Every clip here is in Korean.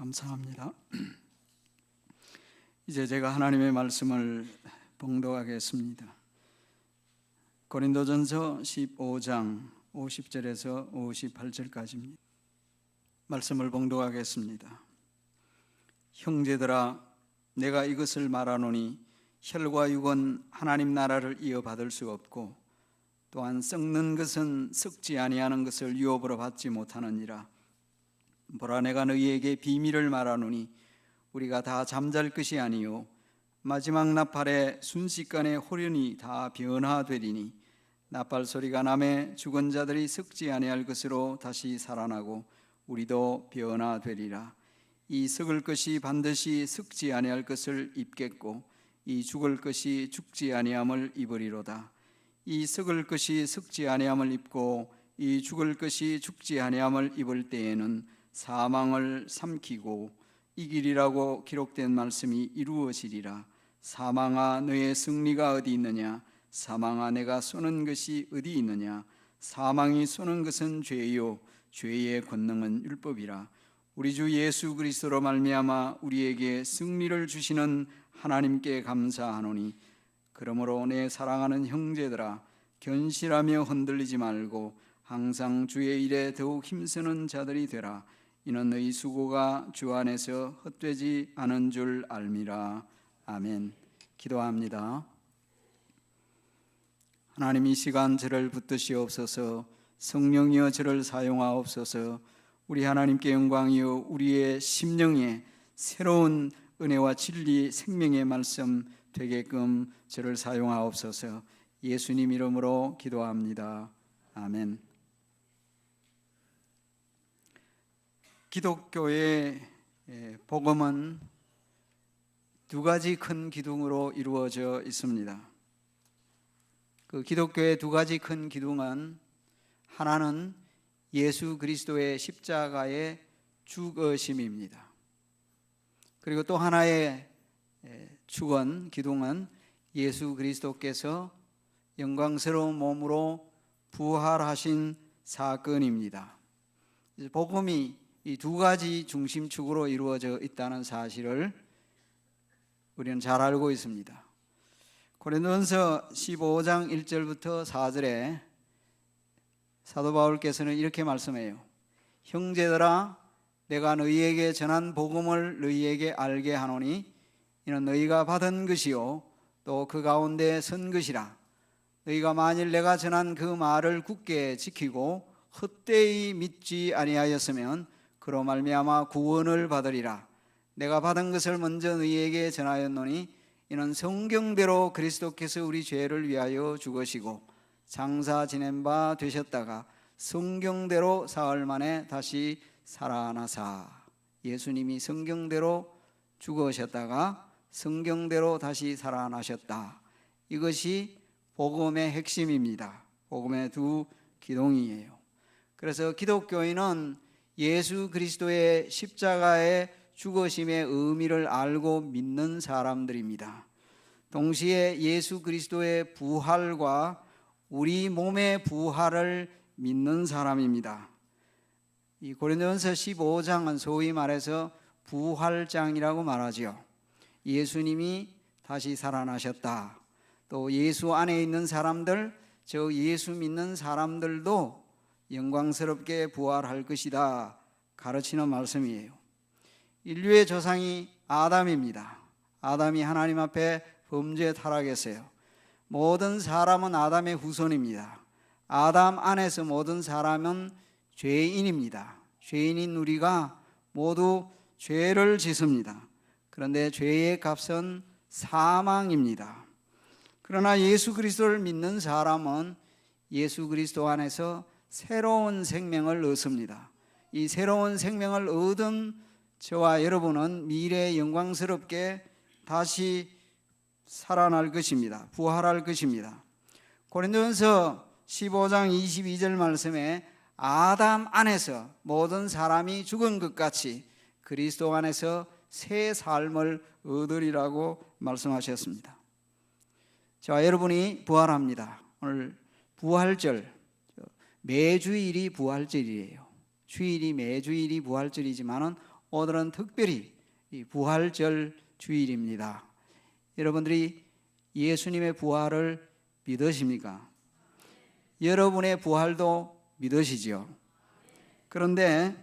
감사합니다. 이제 제가 하나님의 말씀을 봉독하겠습니다. 고린도전서 15장 50절에서 58절까지입니다. 말씀을 봉독하겠습니다. 형제들아, 내가 이것을 말하노니 혈과 육은 하나님 나라를 이어받을 수 없고 또한 썩는 것은 썩지 아니하는 것을 유업으로 받지 못하느니라. 보라, 내가 너희에게 비밀을 말하노니 우리가 다 잠잘 것이 아니요 마지막 나팔에 순식간에 홀연히 다 변화되리니 나팔 소리가 나매 죽은 자들이 썩지 아니할 것으로 다시 살아나고 우리도 변화되리라. 이 썩을 것이 반드시 썩지 아니할 것을 입겠고 이 죽을 것이 죽지 아니함을 입으리로다. 이 썩을 것이 썩지 아니함을 입고 이 죽을 것이 죽지 아니함을 입을 때에는 사망을 삼키고 이기리라고 기록된 말씀이 이루어지리라. 사망아, 너의 승리가 어디 있느냐? 사망아, 내가 쏘는 것이 어디 있느냐? 사망이 쏘는 것은 죄요 죄의 권능은 율법이라. 우리 주 예수 그리스도로 말미암아 우리에게 승리를 주시는 하나님께 감사하노니, 그러므로 내 사랑하는 형제들아, 견실하며 흔들리지 말고 항상 주의 일에 더욱 힘쓰는 자들이 되라. 이는 너희 수고가 주 안에서 헛되지 않은 줄 알미라. 아멘. 기도합니다. 하나님, 이 시간 저를 붙드시옵소서. 성령이여 저를 사용하옵소서. 우리 하나님께 영광이요 우리의 심령에 새로운 은혜와 진리 생명의 말씀 되게끔 저를 사용하옵소서. 예수님 이름으로 기도합니다. 아멘. 기독교의 복음은 두 가지 큰 기둥으로 이루어져 있습니다. 그 기독교의 두 가지 큰 기둥은, 하나는 예수 그리스도의 십자가의 죽으심입니다. 그리고 또 하나의 기둥은 예수 그리스도께서 영광스러운 몸으로 부활하신 사건입니다. 복음이 이 두 가지 중심축으로 이루어져 있다는 사실을 우리는 잘 알고 있습니다. 고린도전서 15장 1절부터 4절에 사도 바울께서는 이렇게 말씀해요. 형제들아, 내가 너희에게 전한 복음을 너희에게 알게 하노니 이는 너희가 받은 것이요 또 그 가운데 선 것이라. 너희가 만일 내가 전한 그 말을 굳게 지키고 헛되이 믿지 아니하였으면 그로 말미암아 구원을 받으리라. 내가 받은 것을 먼저 너희에게 전하였노니 이는 성경대로 그리스도께서 우리 죄를 위하여 죽으시고 장사 지낸 바 되셨다가 성경대로 사흘 만에 다시 살아나사. 예수님이 성경대로 죽으셨다가 성경대로 다시 살아나셨다. 이것이 복음의 핵심입니다. 복음의 두 기둥이에요. 그래서 기독교인은 예수 그리스도의 십자가의 죽으심의 의미를 알고 믿는 사람들입니다. 동시에 예수 그리스도의 부활과 우리 몸의 부활을 믿는 사람입니다. 이 고린도전서 15장은 소위 말해서 부활장이라고 말하죠. 예수님이 다시 살아나셨다. 또 예수 안에 있는 사람들, 저 예수 믿는 사람들도 영광스럽게 부활할 것이다 가르치는 말씀이에요. 인류의 조상이 아담입니다. 아담이 하나님 앞에 범죄 타락했어요. 모든 사람은 아담의 후손입니다. 아담 안에서 모든 사람은 죄인입니다. 죄인인 우리가 모두 죄를 짓습니다. 그런데 죄의 값은 사망입니다. 그러나 예수 그리스도를 믿는 사람은 예수 그리스도 안에서 새로운 생명을 얻습니다. 이 새로운 생명을 얻은 저와 여러분은 미래에 영광스럽게 다시 살아날 것입니다. 부활할 것입니다. 고린도전서 15장 22절 말씀에 아담 안에서 모든 사람이 죽은 것 같이 그리스도 안에서 새 삶을 얻으리라고 말씀하셨습니다. 자, 여러분이 부활합니다. 오늘 부활절, 매주일이 부활절이에요. 주일이 매주일이 부활절이지만은 오늘은 특별히 이 부활절 주일입니다. 여러분들이 예수님의 부활을 믿으십니까? 여러분의 부활도 믿으시죠? 그런데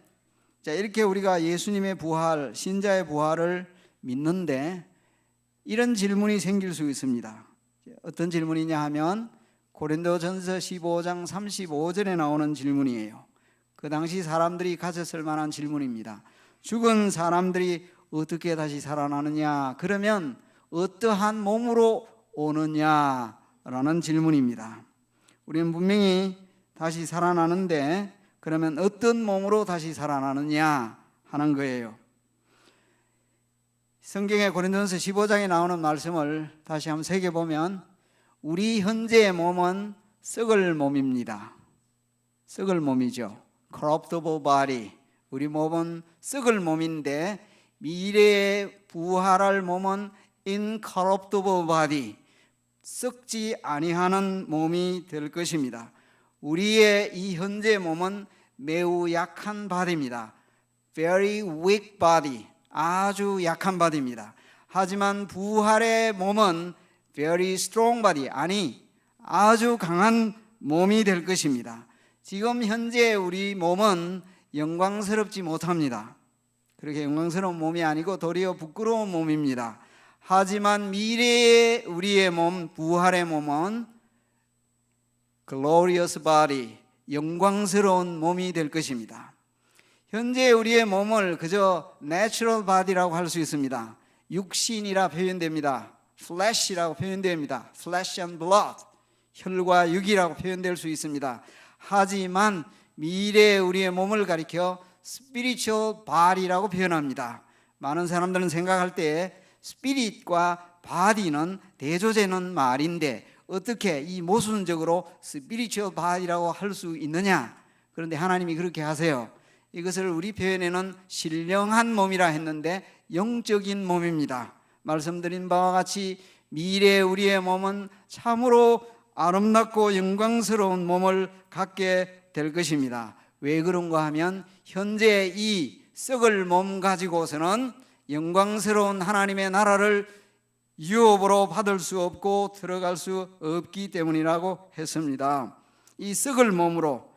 이렇게 우리가 예수님의 부활, 신자의 부활을 믿는데 이런 질문이 생길 수 있습니다. 어떤 질문이냐 하면 고린도전서 15장 35절에 나오는 질문이에요. 그 당시 사람들이 가졌을 만한 질문입니다. 죽은 사람들이 어떻게 다시 살아나느냐? 그러면 어떠한 몸으로 오느냐라는 질문입니다. 우리는 분명히 다시 살아나는데 그러면 어떤 몸으로 다시 살아나느냐 하는 거예요. 성경의 고린도전서 15장에 나오는 말씀을 다시 한번 새겨보면 우리 현재의 몸은 썩을 몸입니다. 썩을 몸이죠. corruptible body. 우리 몸은 썩을 몸인데 미래에 부활할 몸은 incorruptible body. 썩지 아니하는 몸이 될 것입니다. 우리의 이 현재 몸은 매우 약한 바디입니다. Very weak body. 아주 약한 바디입니다. 하지만 부활의 몸은 very strong body. 아주 강한 몸이 될 것입니다. 지금 현재 우리 몸은 영광스럽지 못합니다. 그렇게 영광스러운 몸이 아니고 도리어 부끄러운 몸입니다. 하지만 미래의 우리의 몸, 부활의 몸은 glorious body, 영광스러운 몸이 될 것입니다. 현재 우리의 몸을 그저 natural body라고 할 수 있습니다. 육신이라 표현됩니다. flesh라고 표현됩니다. flesh and blood, 혈과 육이라고 표현될 수 있습니다. 하지만 미래의 우리의 몸을 가리켜 spiritual body라고 표현합니다. 많은 사람들은 생각할 때 spirit과 body는 대조되는 말인데 어떻게 이 모순적으로 spiritual body라고 할 수 있느냐? 그런데 하나님이 그렇게 하세요. 이것을 우리 표현에는 신령한 몸이라 했는데 영적인 몸입니다. 말씀드린 바와 같이 미래 우리의 몸은 참으로 아름답고 영광스러운 몸을 갖게 될 것입니다. 왜 그런가 하면 현재 이 썩을 몸 가지고서는 영광스러운 하나님의 나라를 유업으로 받을 수 없고 들어갈 수 없기 때문이라고 했습니다. 이 썩을 몸으로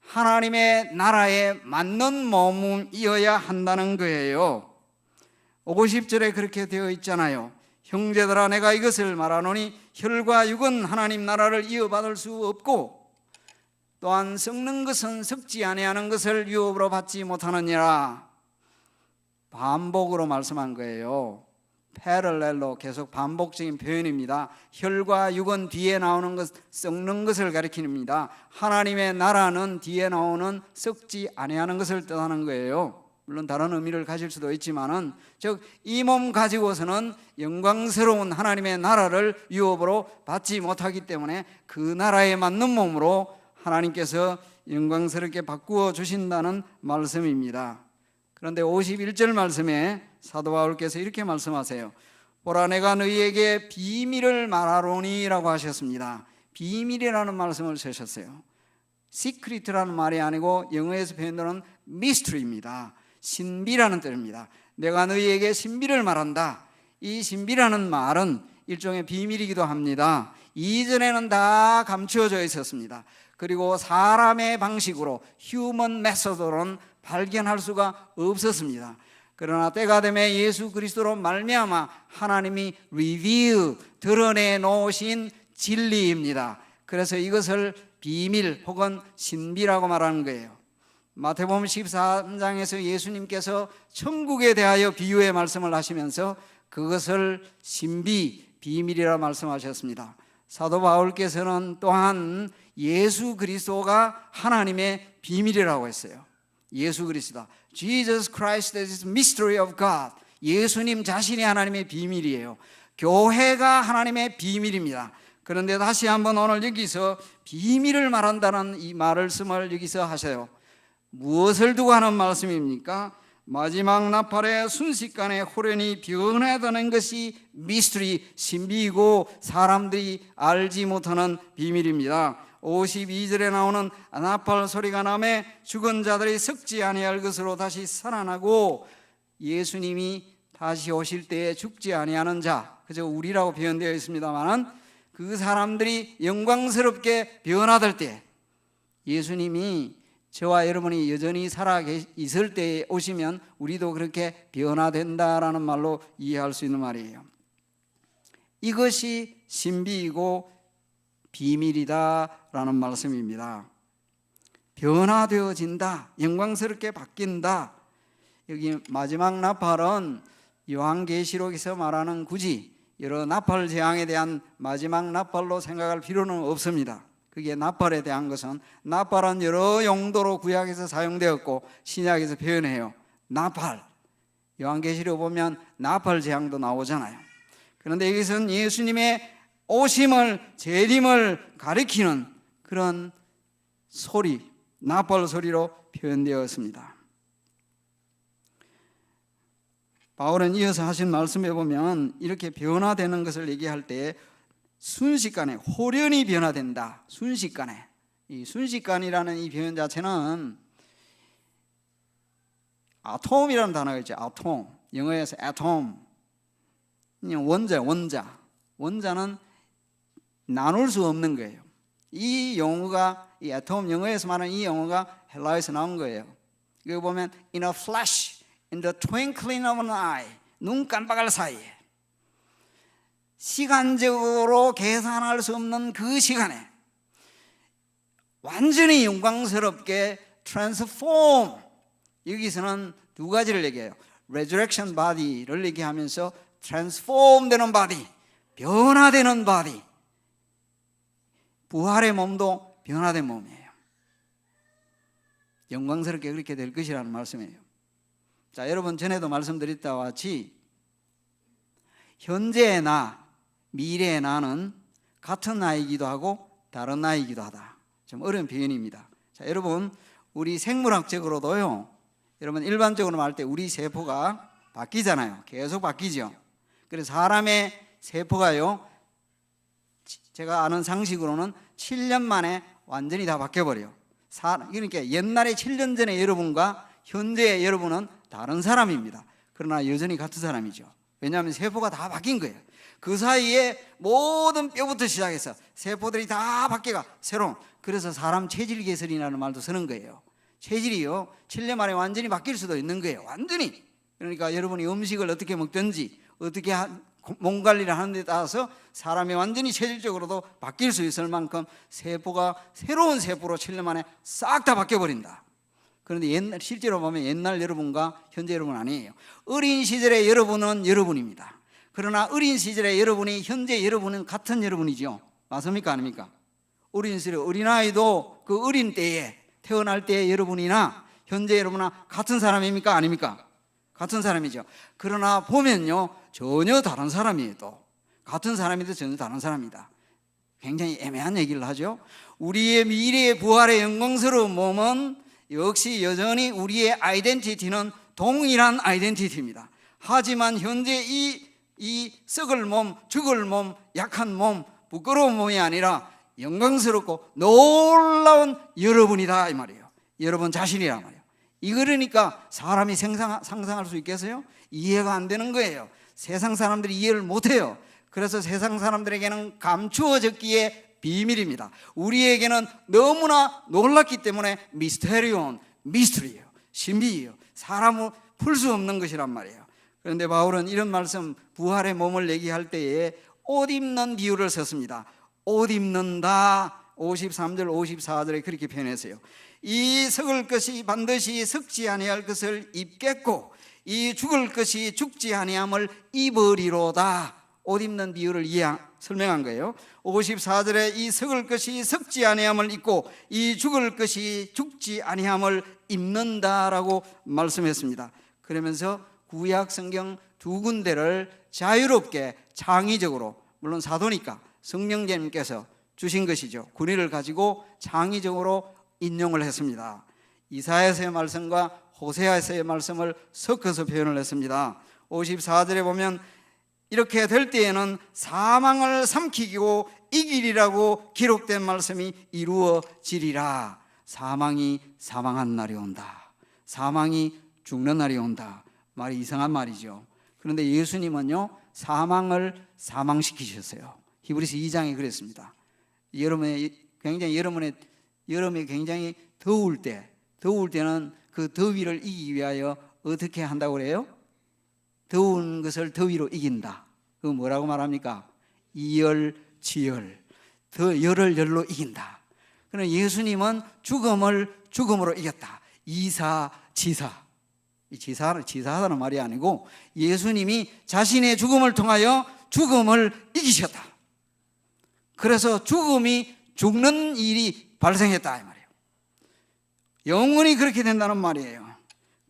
하나님의 나라에 맞는 몸이어야 한다는 거예요. 50절에 그렇게 되어 있잖아요. 형제들아 내가 이것을 말하노니 혈과 육은 하나님 나라를 이어받을 수 없고 또한 썩는 것은 썩지 아니하는 것을 유업으로 받지 못하느니라. 반복으로 말씀한 거예요. 패럴렐로 계속 반복적인 표현입니다. 혈과 육은 뒤에 나오는 것, 썩는 것을 가리킵니다. 하나님의 나라는 뒤에 나오는 썩지 아니하는 것을 뜻하는 거예요. 물론 다른 의미를 가질 수도 있지만은 즉 이 몸 가지고서는 영광스러운 하나님의 나라를 유업으로 받지 못하기 때문에 그 나라에 맞는 몸으로 하나님께서 영광스럽게 바꾸어 주신다는 말씀입니다. 그런데 51절 말씀에 사도 바울께서 이렇게 말씀하세요. 보라 내가 너희에게 비밀을 말하노니 라고 하셨습니다. 비밀이라는 말씀을 쓰셨어요. secret라는 말이 아니고 영어에서 표현되는 mystery입니다. 신비라는 뜻입니다. 내가 너희에게 신비를 말한다. 이 신비라는 말은 일종의 비밀이기도 합니다. 이전에는 다 감추어져 있었습니다. 그리고 사람의 방식으로 human method로는 발견할 수가 없었습니다. 그러나 때가 되면 예수 그리스도로 말미암아 하나님이 reveal, 드러내 놓으신 진리입니다. 그래서 이것을 비밀 혹은 신비라고 말하는 거예요. 마태복음 13장에서 예수님께서 천국에 대하여 비유의 말씀을 하시면서 그것을 신비, 비밀이라 말씀하셨습니다. 사도 바울께서는 또한 예수 그리스도가 하나님의 비밀이라고 했어요. 예수 그리스도, Jesus Christ is mystery of God. 예수님 자신이 하나님의 비밀이에요. 교회가 하나님의 비밀입니다. 그런데 다시 한번 오늘 여기서 비밀을 말한다는 이 말씀을 여기서 하셔요. 무엇을 두고 하는 말씀입니까? 마지막 나팔의 순식간에 호련히 변해드는 것이 미스터리, 신비이고 사람들이 알지 못하는 비밀입니다. 52절에 나오는 나팔 소리가 나매 죽은 자들이 썩지 아니할 것으로 다시 살아나고 예수님이 다시 오실 때에 죽지 아니하는 자, 그저 우리라고 표현되어 있습니다만 그 사람들이 영광스럽게 변화될 때, 예수님이 저와 여러분이 여전히 살아 있을 때에 오시면 우리도 그렇게 변화된다라는 말로 이해할 수 있는 말이에요. 이것이 신비이고 비밀이다라는 말씀입니다. 변화되어진다, 영광스럽게 바뀐다. 여기 마지막 나팔은 요한계시록에서 말하는 굳이 여러 나팔 재앙에 대한 마지막 나팔로 생각할 필요는 없습니다. 그게 나팔에 대한 것은, 나팔은 여러 용도로 구약에서 사용되었고 신약에서 표현해요. 나팔, 요한계시록 보면 나팔 재앙도 나오잖아요. 그런데 여기서는 예수님의 오심을, 재림을 가리키는 그런 소리, 나팔 소리로 표현되었습니다. 바울은 이어서 하신 말씀에 보면 이렇게 변화되는 것을 얘기할 때 순식간에, 호련히 변화된다. 순식간에. 이 순식간이라는 이 표현 자체는 아톰이라는 단어가 있죠. 아톰. 영어에서 atom. 원자는 나눌 수 없는 거예요. 이 용어가, 이 atom, 영어에서 말하는 이 용어가 헬라어에서 나온 거예요. 이거 보면 in a flash, in the twinkling of an eye, 눈 깜빡할 사이에, 시간적으로 계산할 수 없는 그 시간에 완전히 영광스럽게 transform, 여기서는 두 가지를 얘기해요. resurrection body를 얘기하면서 transform 되는 body, 변화되는 body, 부활의 몸도 변화된 몸이에요. 영광스럽게 그렇게 될 것이라는 말씀이에요. 자, 여러분, 전에도 말씀드렸다와 같이 현재의 나, 미래의 나는 같은 나이기도 하고 다른 나이기도 하다. 좀 어려운 표현입니다. 자, 여러분, 우리 생물학적으로도요, 여러분 일반적으로 말할 때 우리 세포가 바뀌잖아요. 계속 바뀌죠. 그래서 사람의 세포가요, 제가 아는 상식으로는 7년 만에 완전히 다 바뀌어버려요. 그러니까 옛날에 7년 전에 여러분과 현재의 여러분은 다른 사람입니다. 그러나 여전히 같은 사람이죠. 왜냐하면 세포가 다 바뀐 거예요. 그 사이에 모든 뼈부터 시작해서 세포들이 다 바뀌어가 새로운, 그래서 사람 체질 개설이라는 말도 쓰는 거예요. 체질이요, 7년 만에 완전히 바뀔 수도 있는 거예요. 완전히. 그러니까 여러분이 음식을 어떻게 먹든지 어떻게 몸 관리를 하는 데 따라서 사람이 완전히 체질적으로도 바뀔 수 있을 만큼 세포가 새로운 세포로 7년 만에 싹 다 바뀌어버린다. 그런데 실제로 보면 옛날 여러분과 현재 여러분 아니에요. 어린 시절의 여러분은 여러분입니다. 그러나 어린 시절의 여러분이 현재 여러분은 같은 여러분이죠. 맞습니까? 아닙니까? 어린 시절에 어린아이도 그 어린 때에, 태어날 때의 여러분이나 현재 여러분이나 같은 사람입니까? 아닙니까? 같은 사람이죠. 그러나 보면요, 전혀 다른 사람이에요. 또 같은 사람인데 전혀 다른 사람이다. 굉장히 애매한 얘기를 하죠. 우리의 미래의 부활의 영광스러운 몸은 역시 여전히 우리의 아이덴티티는 동일한 아이덴티티입니다. 하지만 현재 이 썩을 몸, 죽을 몸, 약한 몸, 부끄러운 몸이 아니라 영광스럽고 놀라운 여러분이다 이 말이에요. 여러분 자신이란 말이에요. 그러니까 사람이 상상할 수 있겠어요? 이해가 안 되는 거예요. 세상 사람들이 이해를 못해요. 그래서 세상 사람들에게는 감추어졌기에 비밀입니다. 우리에게는 너무나 놀랐기 때문에 미스터리예요. 신비예요. 사람은 풀 수 없는 것이란 말이에요. 그런데 바울은 이런 말씀, 부활의 몸을 얘기할 때에 옷 입는 비유를 썼습니다. 옷 입는다. 53절 54절에 그렇게 표현했어요. 이 썩을 것이 반드시 썩지 아니할 것을 입겠고 이 죽을 것이 죽지 아니함을 입으리로다. 옷 입는 비유를 설명한 거예요. 54절에 이 썩을 것이 썩지 아니함을 입고 이 죽을 것이 죽지 아니함을 입는다라고 말씀했습니다. 그러면서 구약 성경 두 군데를 자유롭게 창의적으로, 물론 사도니까 성령님께서 주신 것이죠. 구리를 가지고 창의적으로 인용을 했습니다. 이사야서의 말씀과 호세아서의 말씀을 섞어서 표현을 했습니다. 54절에 보면 이렇게 될 때에는 사망을 삼키고 이기리라고 기록된 말씀이 이루어지리라. 사망이 사망한 날이 온다. 사망이 죽는 날이 온다. 말이 이상한 말이죠. 그런데 예수님은요, 사망을 사망시키셨어요. 히브리서 2장에 그랬습니다. 여름에 굉장히 더울 때는 그 더위를 이기기 위하여 어떻게 한다고 그래요? 더운 것을 더위로 이긴다. 그 뭐라고 말합니까? 이열치열. 더 열을 열로 이긴다. 그러나 예수님은 죽음을 죽음으로 이겼다. 이사지사. 이 지사하다는 말이 아니고 예수님이 자신의 죽음을 통하여 죽음을 이기셨다. 그래서 죽음이 죽는 일이 발생했다 이 말이에요. 영원히 그렇게 된다는 말이에요.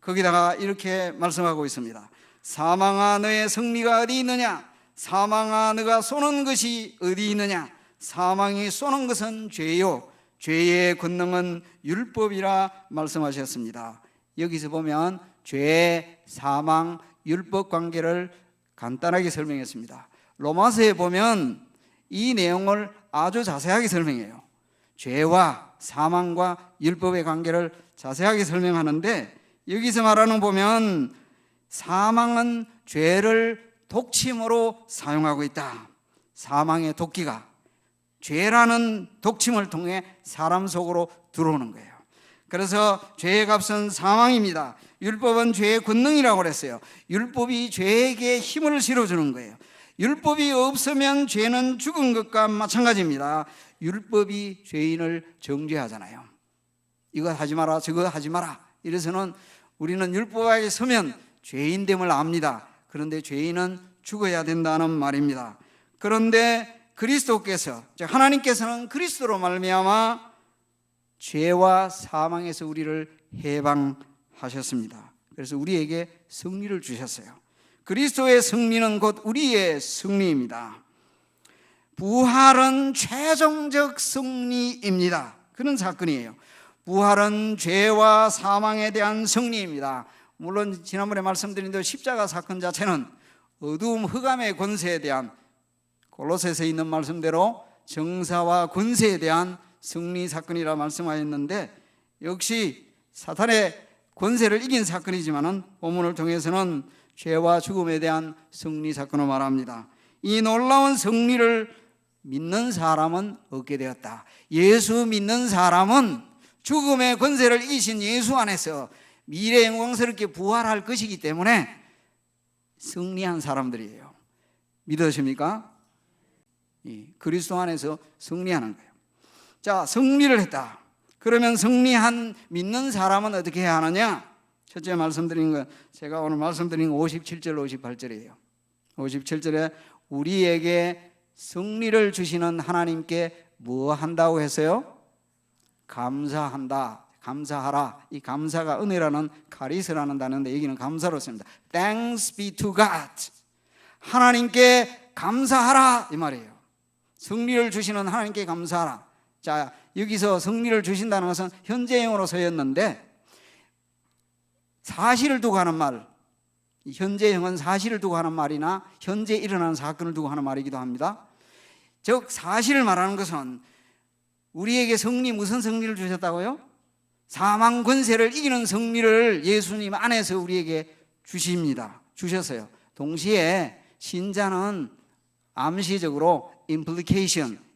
거기다가 이렇게 말씀하고 있습니다. 사망아 너의 승리가 어디 있느냐? 사망아 너가 쏘는 것이 어디 있느냐? 사망이 쏘는 것은 죄요 죄의 권능은 율법이라 말씀하셨습니다. 여기서 보면 죄, 사망, 율법 관계를 간단하게 설명했습니다. 로마서에 보면 이 내용을 아주 자세하게 설명해요. 죄와 사망과 율법의 관계를 자세하게 설명하는데 여기서 말하는 보면 사망은 죄를 독침으로 사용하고 있다. 사망의 도끼가 죄라는 독침을 통해 사람 속으로 들어오는 거예요. 그래서 죄의 값은 사망입니다. 율법은 죄의 권능이라고 그랬어요. 율법이 죄에게 힘을 실어주는 거예요. 율법이 없으면 죄는 죽은 것과 마찬가지입니다. 율법이 죄인을 정죄하잖아요. 이거 하지 마라, 저거 하지 마라. 이래서는 우리는 율법에 서면 죄인됨을 압니다. 그런데 죄인은 죽어야 된다는 말입니다. 그런데 그리스도께서, 하나님께서는 그리스도로 말미암아 죄와 사망에서 우리를 해방하셨습니다. 그래서 우리에게 승리를 주셨어요. 그리스도의 승리는 곧 우리의 승리입니다. 부활은 최종적 승리입니다. 그런 사건이에요. 부활은 죄와 사망에 대한 승리입니다. 물론 지난번에 말씀드린 대로 십자가 사건 자체는 어두움 흑암의 권세에 대한, 골로새서에 있는 말씀대로 정사와 권세에 대한 승리 사건이라 말씀하였는데, 역시 사탄의 권세를 이긴 사건이지만은 본문을 통해서는 죄와 죽음에 대한 승리 사건을 말합니다. 이 놀라운 승리를 믿는 사람은 얻게 되었다. 예수 믿는 사람은 죽음의 권세를 이기신 예수 안에서 미래 영광스럽게 부활할 것이기 때문에 승리한 사람들이에요. 믿으십니까? 그리스도 안에서 승리하는 거예요. 자, 승리를 했다. 그러면 승리한 믿는 사람은 어떻게 해야 하느냐? 첫째 말씀드린 거, 제가 오늘 말씀드린 거 57절 58절이에요. 57절에 우리에게 승리를 주시는 하나님께 뭐 한다고 했어요? 감사한다, 감사하라. 이 감사가 은혜라는 카리스라는 단어인데 여기는 감사로 씁니다. Thanks be to God. 하나님께 감사하라 이 말이에요. 승리를 주시는 하나님께 감사하라. 자, 여기서 승리를 주신다는 것은 현재형으로 쓰였는데 사실을 두고 하는 말, 현재형은 사실을 두고 하는 말이나 현재 일어나는 사건을 두고 하는 말이기도 합니다. 즉 사실을 말하는 것은 우리에게 무슨 승리를 주셨다고요? 사망 권세를 이기는 승리를 예수님 안에서 우리에게 주셨어요. 동시에 신자는 암시적으로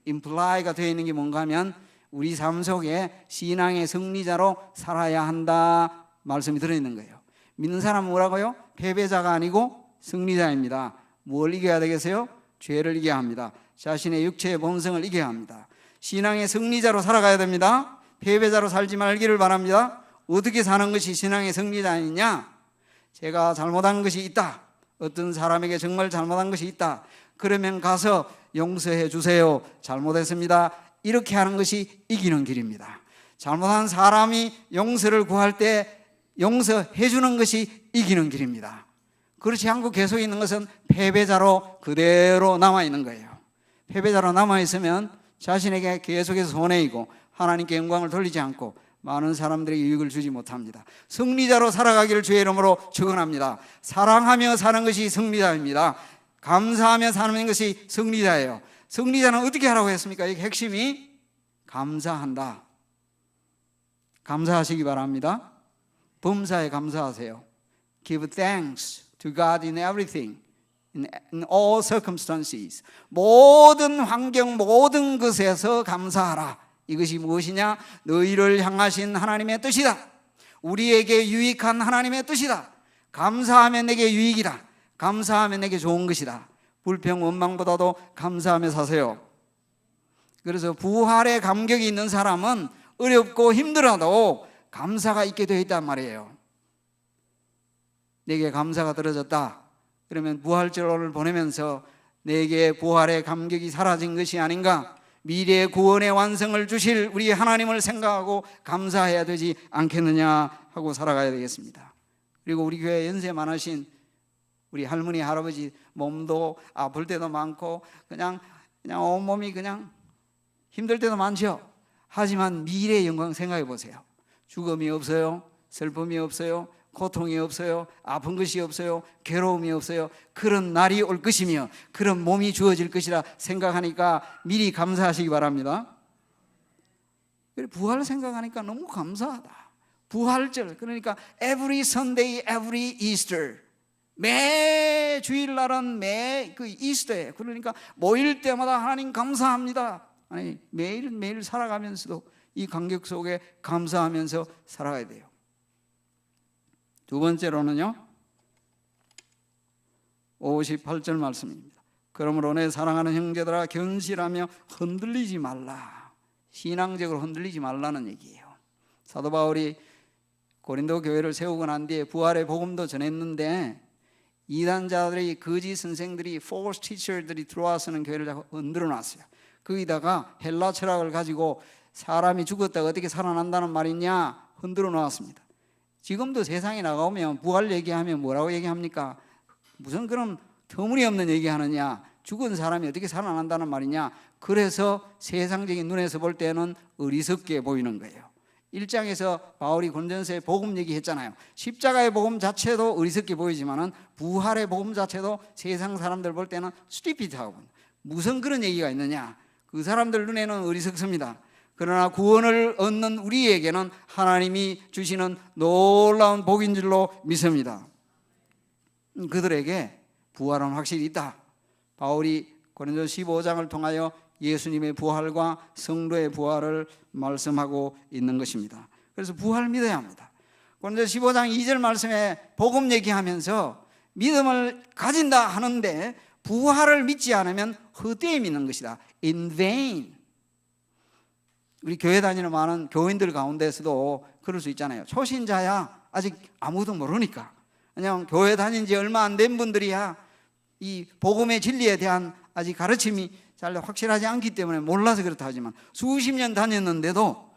imply가 되어 있는 게 뭔가 하면 우리 삶 속에 신앙의 승리자로 살아야 한다 말씀이 들어있는 거예요. 믿는 사람은 뭐라고요? 패배자가 아니고 승리자입니다. 뭘 이겨야 되겠어요? 죄를 이겨야 합니다. 자신의 육체의 본성을 이겨야 합니다. 신앙의 승리자로 살아가야 됩니다. 패배자로 살지 말기를 바랍니다. 어떻게 사는 것이 신앙의 승리자이냐? 제가 잘못한 것이 있다, 어떤 사람에게 정말 잘못한 것이 있다, 그러면 가서 용서해 주세요, 잘못했습니다, 이렇게 하는 것이 이기는 길입니다. 잘못한 사람이 용서를 구할 때 용서해 주는 것이 이기는 길입니다. 그렇지 않고 계속 있는 것은 패배자로 그대로 남아있는 거예요. 패배자로 남아있으면 자신에게 계속해서 손해이고 하나님께 영광을 돌리지 않고 많은 사람들에게 유익을 주지 못합니다. 승리자로 살아가기를 주의 이름으로 축원합니다. 사랑하며 사는 것이 승리자입니다. 감사하며 사는 것이 승리자예요. 승리자는 어떻게 하라고 했습니까? 이게 핵심이 감사한다. 감사하시기 바랍니다. 범사에 감사하세요. Give thanks to God in everything, in all circumstances. 모든 환경, 모든 것에서 감사하라. 이것이 무엇이냐? 너희를 향하신 하나님의 뜻이다. 우리에게 유익한 하나님의 뜻이다. 감사하면 내게 유익이다. 감사하면 내게 좋은 것이다. 불평 원망보다도 감사하며 사세요. 그래서 부활의 감격이 있는 사람은 어렵고 힘들어도 감사가 있게 되어 있단 말이에요. 내게 감사가 떨어졌다. 그러면 부활절호를 보내면서 내게 부활의 감격이 사라진 것이 아닌가? 미래의 구원의 완성을 주실 우리 하나님을 생각하고 감사해야 되지 않겠느냐 하고 살아가야 되겠습니다. 그리고 우리 교회 연세 많으신 우리 할머니 할아버지 몸도 아플 때도 많고 그냥 온몸이 그냥 힘들 때도 많죠. 하지만 미래의 영광 생각해 보세요. 죽음이 없어요. 슬픔이 없어요. 고통이 없어요. 아픈 것이 없어요. 괴로움이 없어요. 그런 날이 올 것이며 그런 몸이 주어질 것이라 생각하니까 미리 감사하시기 바랍니다. 부활을 생각하니까 너무 감사하다. 부활절, 그러니까 every Sunday, every Easter, 매 주일날은 매 그 이스터에, 그러니까 모일 때마다 하나님 감사합니다. 아니 매일 살아가면서도 이 감격 속에 감사하면서 살아가야 돼요. 두 번째로는요, 58절 말씀입니다. 그러므로 내 사랑하는 형제들아 견실하며 흔들리지 말라. 신앙적으로 흔들리지 말라는 얘기예요. 사도 바울이 고린도 교회를 세우고 난 뒤에 부활의 복음도 전했는데 이단자들이, 거짓 선생들이, false teacher들이 들어와서는 교회를 자꾸 흔들어 놨어요. 거기다가 헬라 철학을 가지고 사람이 죽었다가 어떻게 살아난다는 말이냐 흔들어 놓았습니다. 지금도 세상에 나가면 부활 얘기하면 뭐라고 얘기합니까? 무슨 그런 터무니없는 얘기하느냐, 죽은 사람이 어떻게 살아난다는 말이냐. 그래서 세상적인 눈에서 볼 때는 어리석게 보이는 거예요. 1장에서 바울이 고린도전서에 복음 얘기했잖아요. 십자가의 복음 자체도 어리석게 보이지만은 부활의 복음 자체도 세상 사람들 볼 때는 스티피트하고, 무슨 그런 얘기가 있느냐. 그 사람들 눈에는 어리석습니다. 그러나 구원을 얻는 우리에게는 하나님이 주시는 놀라운 복인 줄로 믿습니다. 그들에게 부활은 확실히 있다. 바울이 고린도 15장을 통하여 예수님의 부활과 성도의 부활을 말씀하고 있는 것입니다. 그래서 부활을 믿어야 합니다. 고린도 15장 2절 말씀에 복음 얘기하면서 믿음을 가진다 하는데 부활을 믿지 않으면 헛되이 믿는 것이다. In vain. 우리 교회 다니는 많은 교인들 가운데서도 그럴 수 있잖아요. 초신자야, 아직 아무도 모르니까. 그냥 교회 다닌 지 얼마 안 된 분들이야 이 복음의 진리에 대한 아직 가르침이 잘 확실하지 않기 때문에 몰라서 그렇다 하지만 수십 년 다녔는데도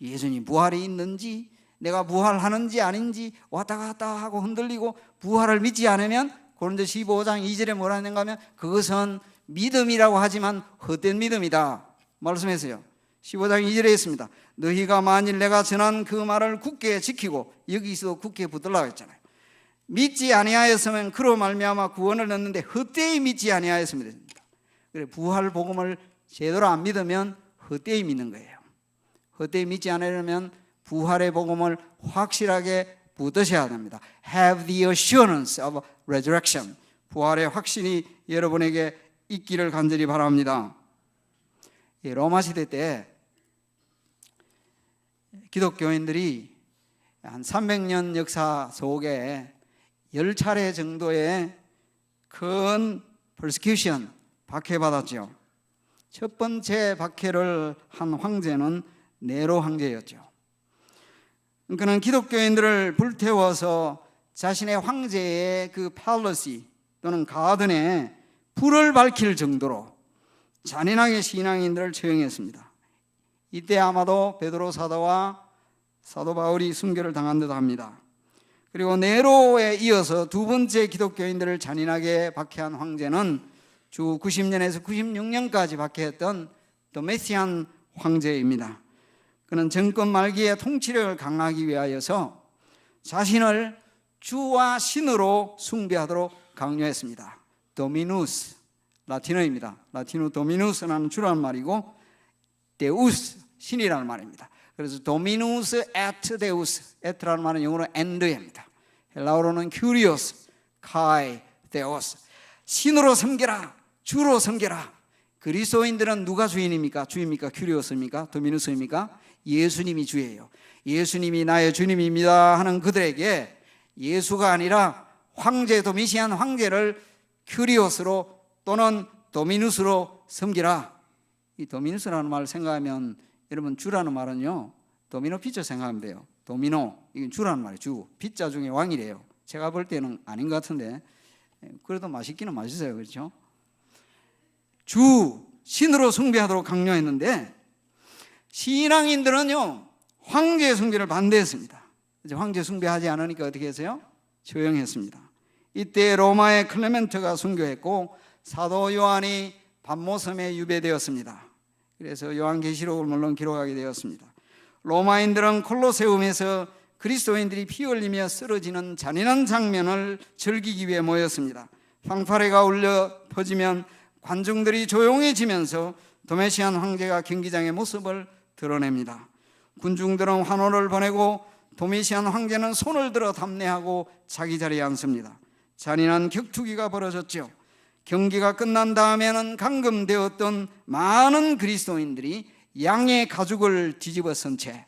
예수님 부활이 있는지, 내가 부활하는지 아닌지 왔다 갔다 하고 흔들리고 부활을 믿지 않으면 고린도 15장 2절에 뭐라 했는가 하면 그것은 믿음이라고 하지만 헛된 믿음이다 말씀했어요. 15장 2절에 있습니다. 너희가 만일 내가 전한 그 말을 굳게 지키고, 여기서 굳게 붙들라고 했잖아요. 믿지 아니하였으면 그로 말미암아 구원을 얻는데 헛되이 믿지 아니하였으면 됩니다. 그래, 부활 복음을 제대로 안 믿으면 헛되이 믿는 거예요. 헛되이 믿지 않으려면 부활의 복음을 확실하게 붙드셔야 됩니다. Have the assurance of resurrection. 부활의 확신이 여러분에게 있기를 간절히 바랍니다. 로마 시대 때 기독교인들이 한 300년 역사 속에 10차례 정도의 큰 persecution, 박해받았죠. 첫 번째 박해를 한 황제는 네로 황제였죠. 그는 기독교인들을 불태워서 자신의 황제의 그 팔러시 또는 가든에 불을 밝힐 정도로 잔인하게 신앙인들을 처형했습니다. 이때 아마도 베드로 사도와 사도 바울이 순교를 당한 듯 합니다. 그리고 네로에 이어서 두 번째 기독교인들을 잔인하게 박해한 황제는 주 90년에서 96년까지 박해했던 도미티안 황제입니다. 그는 정권 말기에 통치력을 강화하기 위하여서 자신을 주와 신으로 숭배하도록 강요했습니다. 도미누스, 라틴어입니다. 라틴어 도미누스라는 주란 말이고 데우스, 신이라는 말입니다. 그래서 도미누스 에트 데우스, 에트라는 말은 영어로 엔드입니다. 헬라어로는 kyrios, kai, theos. 신으로 섬겨라, 주로 섬겨라. 그리스도인들은 누가 주인입니까? 주입니까? kyrios입니까? 도미누스입니까? 예수님이 주예요. 예수님이 나의 주님입니다 하는 그들에게 예수가 아니라 황제, 도미시안 황제를 kyrios로 또는 도미누스로 섬기라. 이 도미누스라는 말을 생각하면 여러분, 주라는 말은요, 도미노 피자 생각하면 돼요. 도미노, 이건 주라는 말이에요. 주, 피자 중에 왕이래요. 제가 볼 때는 아닌 것 같은데 그래도 맛있기는 맛있어요. 그렇죠? 주, 신으로 숭배하도록 강요했는데 신앙인들은요, 황제의 숭배를 반대했습니다. 이제 황제 숭배하지 않으니까 어떻게 했어요? 조용했습니다. 이때 로마의 클레멘트가 순교했고 사도 요한이 반모섬에 유배되었습니다. 그래서 요한계시록을 물론 기록하게 되었습니다. 로마인들은 콜로세움에서 그리스도인들이 피 흘리며 쓰러지는 잔인한 장면을 즐기기 위해 모였습니다. fanfare가 울려 퍼지면 관중들이 조용해지면서 도메시안 황제가 경기장의 모습을 드러냅니다. 군중들은 환호를 보내고 도메시안 황제는 손을 들어 담례하고 자기 자리에 앉습니다. 잔인한 격투기가 벌어졌죠. 경기가 끝난 다음에는 감금되었던 많은 그리스도인들이 양의 가죽을 뒤집어 쓴 채,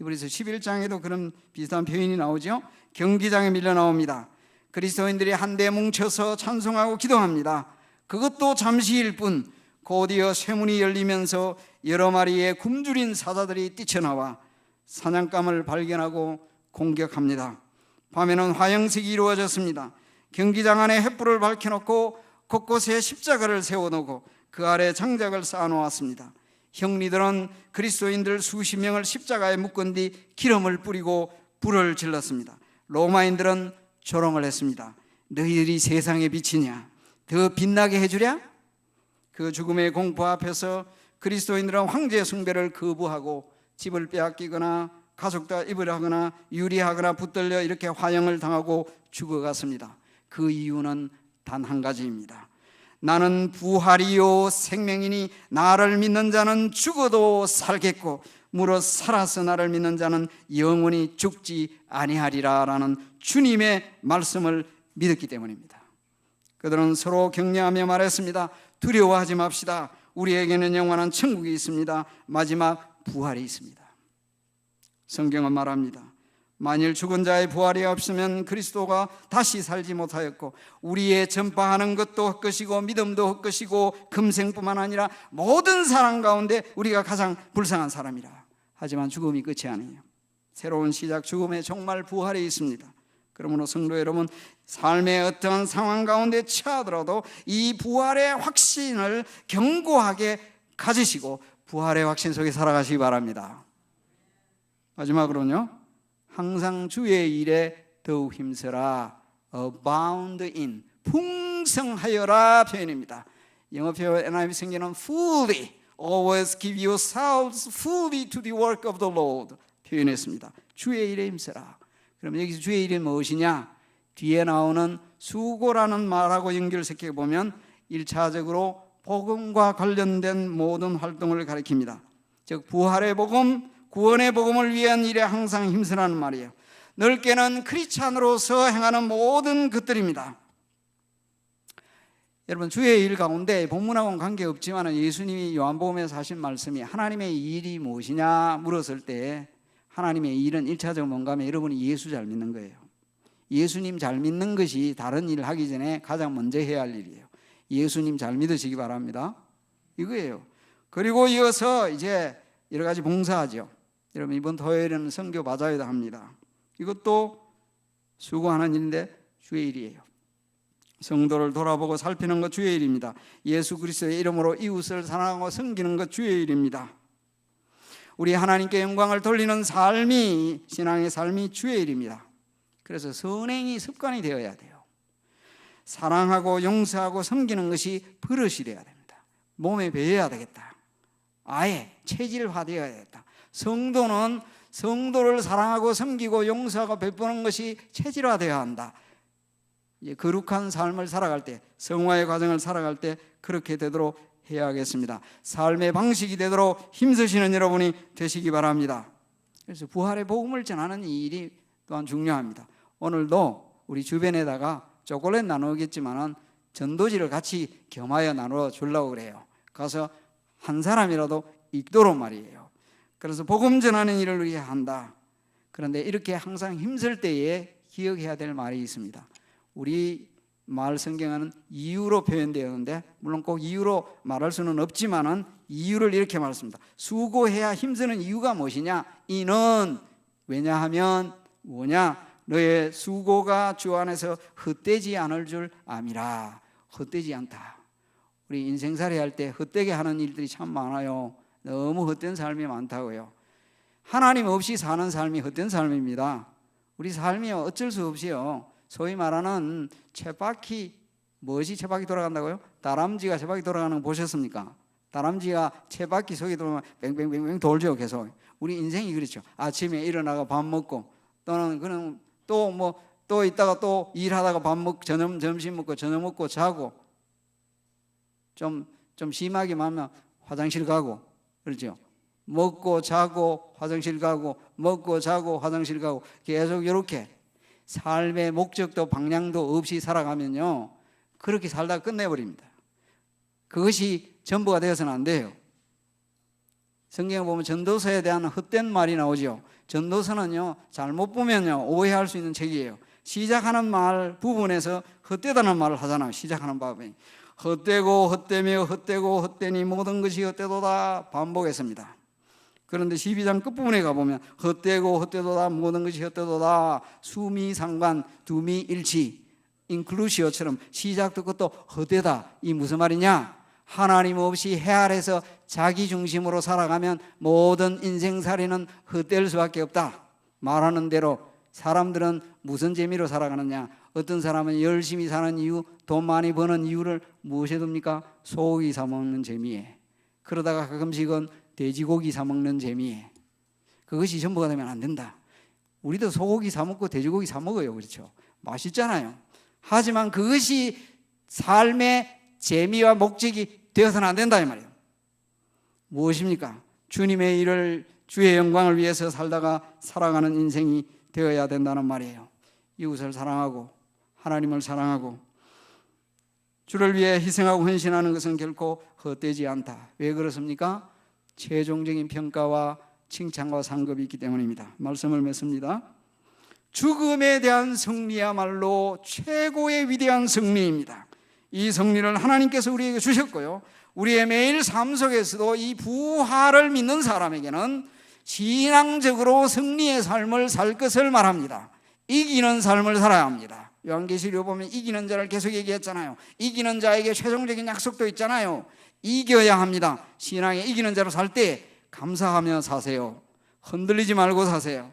히브리서 11장에도 그런 비슷한 표현이 나오죠. 경기장에 밀려 나옵니다. 그리스도인들이 한데 뭉쳐서 찬송하고 기도합니다. 그것도 잠시일 뿐 곧이어 쇠문이 열리면서 여러 마리의 굶주린 사자들이 뛰쳐나와 사냥감을 발견하고 공격합니다. 밤에는 화형식이 이루어졌습니다. 경기장 안에 횃불을 밝혀놓고 곳곳에 십자가를 세워놓고 그 아래 장작을 쌓아놓았습니다. 형리들은 그리스도인들 수십 명을 십자가에 묶은 뒤 기름을 뿌리고 불을 질렀습니다. 로마인들은 조롱을 했습니다. 너희들이 세상의 빛이냐? 더 빛나게 해주랴? 그 죽음의 공포 앞에서 그리스도인들은 황제 숭배를 거부하고 집을 빼앗기거나 가족과 입을 하거나 유리하거나 붙들려 이렇게 화형을 당하고 죽어갔습니다. 그 이유는 단 한 가지입니다. 나는 부활이요 생명이니 나를 믿는 자는 죽어도 살겠고 무릇 살아서 나를 믿는 자는 영원히 죽지 아니하리라 라는 주님의 말씀을 믿었기 때문입니다. 그들은 서로 격려하며 말했습니다. 두려워하지 맙시다. 우리에게는 영원한 천국이 있습니다. 마지막 부활이 있습니다. 성경은 말합니다. 만일 죽은 자의 부활이 없으면 그리스도가 다시 살지 못하였고 우리의 전파하는 것도 헛것이고 믿음도 헛것이고 금생뿐만 아니라 모든 사람 가운데 우리가 가장 불쌍한 사람이라. 하지만 죽음이 끝이 아니에요. 새로운 시작, 죽음에 정말 부활이 있습니다. 그러므로 성도 여러분, 삶의 어떠한 상황 가운데 처하더라도 이 부활의 확신을 견고하게 가지시고 부활의 확신 속에 살아가시기 바랍니다. 마지막으로는요, 항상 주의 일에 더욱 힘써라. abound in, 풍성하여라 표현입니다. 영어 표현 NIV 성경은 fully, always give yourselves fully to the work of the Lord 표현했습니다. 주의 일에 힘써라. 그럼 여기서 주의 일이 무엇이냐? 뒤에 나오는 수고라는 말하고 연결시켜 보면 1차적으로 복음과 관련된 모든 활동을 가리킵니다. 즉 부활의 복음, 구원의 복음을 위한 일에 항상 힘쓰라는 말이에요. 넓게는 크리스찬으로서 행하는 모든 것들입니다. 여러분, 주의 일 가운데 본문하고는 관계없지만 예수님이 요한복음에서 하신 말씀이 하나님의 일이 무엇이냐 물었을 때 하나님의 일은 1차적으로 뭔가 하면 여러분이 예수 잘 믿는 거예요. 예수님 잘 믿는 것이 다른 일을 하기 전에 가장 먼저 해야 할 일이에요. 예수님 잘 믿으시기 바랍니다. 이거예요. 그리고 이어서 이제 여러 가지 봉사하죠. 여러분, 이번 토요일에는 선교 바자회도 합니다. 이것도 수고하는 일인데 주의 일이에요. 성도를 돌아보고 살피는 것 주의 일입니다. 예수 그리스도의 이름으로 이웃을 사랑하고 섬기는 것 주의 일입니다. 우리 하나님께 영광을 돌리는 삶이, 신앙의 삶이 주의 일입니다. 그래서 선행이 습관이 되어야 돼요. 사랑하고 용서하고 섬기는 것이 버릇이 되어야 됩니다. 몸에 배어야 되겠다. 아예 체질화되어야 되겠다. 성도는 성도를 사랑하고 섬기고 용서하고 베푸는 것이 체질화되어야 한다. 이제 거룩한 삶을 살아갈 때, 성화의 과정을 살아갈 때 그렇게 되도록 해야겠습니다. 삶의 방식이 되도록 힘쓰시는 여러분이 되시기 바랍니다. 그래서 부활의 복음을 전하는 이 일이 또한 중요합니다. 오늘도 우리 주변에다가 초콜릿 나누겠지만은 전도지를 같이 겸하여 나누어 주려고 그래요. 가서 한 사람이라도 읽도록 말이에요. 그래서 복음 전하는 일을 위해 한다. 그런데 이렇게 항상 힘쓸 때에 기억해야 될 말이 있습니다. 우리 말 성경에는 이유로 표현되었는데, 물론 꼭 이유로 말할 수는 없지만은 이유를 이렇게 말했습니다. 수고해야 힘쓰는 이유가 무엇이냐? 이는 왜냐하면 뭐냐? 너의 수고가 주 안에서 헛되지 않을 줄 암이라. 헛되지 않다. 우리 인생살이 할 때 헛되게 하는 일들이 참 많아요. 너무 헛된 삶이 많다고요. 하나님 없이 사는 삶이 헛된 삶입니다. 우리 삶이 어쩔 수 없이요, 소위 말하는 쳇바퀴, 무엇이 쳇바퀴 돌아간다고요? 다람쥐가 쳇바퀴 돌아가는 거 보셨습니까? 다람쥐가 쳇바퀴 속에 돌면 뱅뱅뱅뱅 돌죠. 계속. 우리 인생이 그렇죠. 아침에 일어나가 밥 먹고, 또는 그냥 또 있다가 또 일하다가 밥 먹고, 점심 먹고, 저녁 먹고 자고, 좀 심하게 하면 화장실 가고, 그렇죠. 먹고 자고 화장실 가고, 먹고 자고 화장실 가고, 계속 이렇게 삶의 목적도 방향도 없이 살아가면요, 그렇게 살다가 끝내버립니다. 그것이 전부가 되어서는 안 돼요. 성경에 보면 전도서에 대한 헛된 말이 나오죠. 전도서는요, 잘못 보면요 오해할 수 있는 책이에요. 시작하는 말 부분에서 헛되다는 말을 하잖아요. 시작하는 부분이 헛되고 헛되며 헛되고 헛되니 모든 것이 헛되도다 반복했습니다. 그런데 12장 끝부분에 가보면 헛되고 헛되도다 모든 것이 헛되도다, 수미상관 두미일치 인클루시어처럼 시작도 끝도 헛되다. 이 무슨 말이냐? 하나님 없이 해 아래서 자기 중심으로 살아가면 모든 인생살이는 헛될 수밖에 없다. 말하는 대로 사람들은 무슨 재미로 살아가느냐? 어떤 사람은 열심히 사는 이유, 돈 많이 버는 이유를 무엇에 둡니까? 소고기 사 먹는 재미에. 그러다가 가끔씩은 돼지고기 사 먹는 재미에. 그것이 전부가 되면 안 된다. 우리도 소고기 사 먹고 돼지고기 사 먹어요. 그렇죠? 맛있잖아요. 하지만 그것이 삶의 재미와 목적이 되어서는 안 된다 이 말이에요. 무엇입니까? 주님의 일을, 주의 영광을 위해서 살다가 살아가는 인생이 되어야 된다는 말이에요. 이웃을 사랑하고 하나님을 사랑하고 주를 위해 희생하고 헌신하는 것은 결코 헛되지 않다. 왜 그렇습니까? 최종적인 평가와 칭찬과 상급이 있기 때문입니다. 말씀을 맺습니다. 죽음에 대한 승리야말로 최고의 위대한 승리입니다. 이 승리를 하나님께서 우리에게 주셨고요, 우리의 매일 삶 속에서도 이 부활을 믿는 사람에게는 신앙적으로 승리의 삶을 살 것을 말합니다. 이기는 삶을 살아야 합니다. 요한계시록 보면 이기는 자를 계속 얘기했잖아요. 이기는 자에게 최종적인 약속도 있잖아요. 이겨야 합니다. 신앙에 이기는 자로 살 때 감사하며 사세요. 흔들리지 말고 사세요.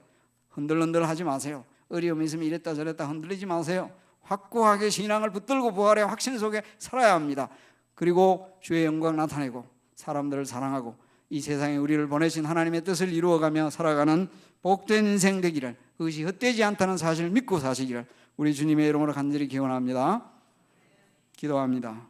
흔들흔들하지 마세요. 어려움이 있으면 이랬다 저랬다 흔들리지 마세요. 확고하게 신앙을 붙들고 부활의 확신 속에 살아야 합니다. 그리고 주의 영광 나타내고 사람들을 사랑하고 이 세상에 우리를 보내신 하나님의 뜻을 이루어가며 살아가는 복된 인생 되기를, 그것이 헛되지 않다는 사실을 믿고 사시기를 우리 주님의 이름으로 간절히 기원합니다. 기도합니다.